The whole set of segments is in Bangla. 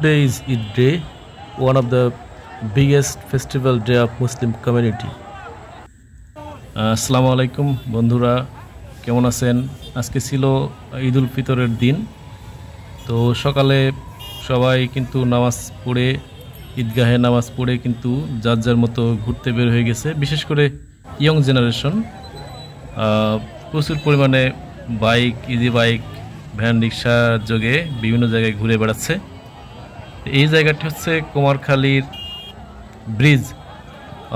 Today is Eid Day, one of the biggest festival day of Muslim community. আসসালামু আলাইকুম বন্ধুরা, কেমন আছেন? আজকে ছিল ঈদুল ফিতরের দিন। তো সকালে সবাই কিন্তু নামাজ পড়ে ঈদগাহে নামাজ পড়ে কিন্তু যার যার মতো ঘুরতে বের হয়ে গেছে। বিশেষ করে ইয়ং জেনারেশন প্রচুর পরিমাণে বাইক, ইজি বাইক, ভ্যান, রিক্সা যোগে বিভিন্ন জায়গায় ঘুরে বেড়াচ্ছে। এই জায়গাটি হচ্ছে কুমারখালীর ব্রিজ,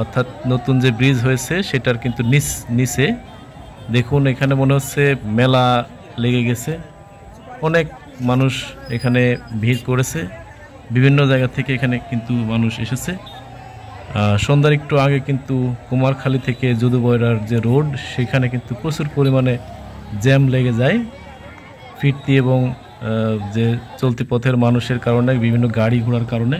অর্থাৎ নতুন যে ব্রিজ হয়েছে সেটার কিন্তু নিচে দেখুন, এখানে মনে হচ্ছে মেলা লেগে গেছে। অনেক মানুষ এখানে ভিড় করেছে, বিভিন্ন জায়গা থেকে এখানে কিন্তু মানুষ এসেছে। সন্ধ্যার একটু আগে কিন্তু কুমারখালী থেকে যদুবয়রার যে রোড, সেখানে কিন্তু প্রচুর পরিমাণে জ্যাম লেগে যায় ফিরতি এবং যে চলতি পথের মানুষের কারণে, বিভিন্ন গাড়ি ঘোড়ার কারণে।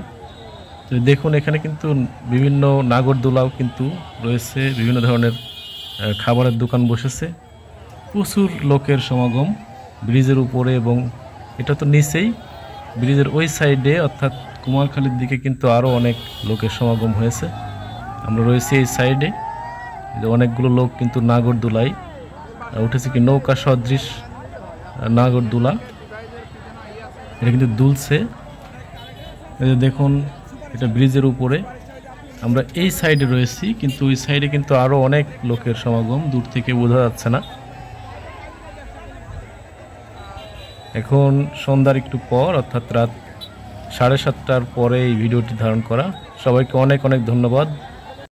তো দেখুন, এখানে কিন্তু বিভিন্ন নাগরদোলাও কিন্তু রয়েছে, বিভিন্ন ধরনের খাবারের দোকান বসেছে। প্রচুর লোকের সমাগম ব্রিজের উপরে, এবং এটা তো নিচেই, ব্রিজের ওই সাইডে অর্থাৎ কুমারখালীর দিকে কিন্তু আরও অনেক লোকের সমাগম হয়েছে। আমরা রয়েছি এই সাইডে, অনেকগুলো লোক কিন্তু নাগরদোলায় উঠেছে, কি নৌকা সদৃশ নাগরদোলা, এটা কিন্তু দুলছে। এই যে দেখুন, এটা ব্রিজের উপরে, আমরা এই সাইডে রয়েছি, কিন্তু ওই সাইডে কিন্তু আরো অনেক লোকের সমাগম, দূর থেকে বোঝা যাচ্ছে না। এখন সন্ধ্যার একটু পর, অর্থাৎ রাত 7:30টার পরে এই ভিডিওটি ধারণ করা। সবাইকে অনেক অনেক ধন্যবাদ।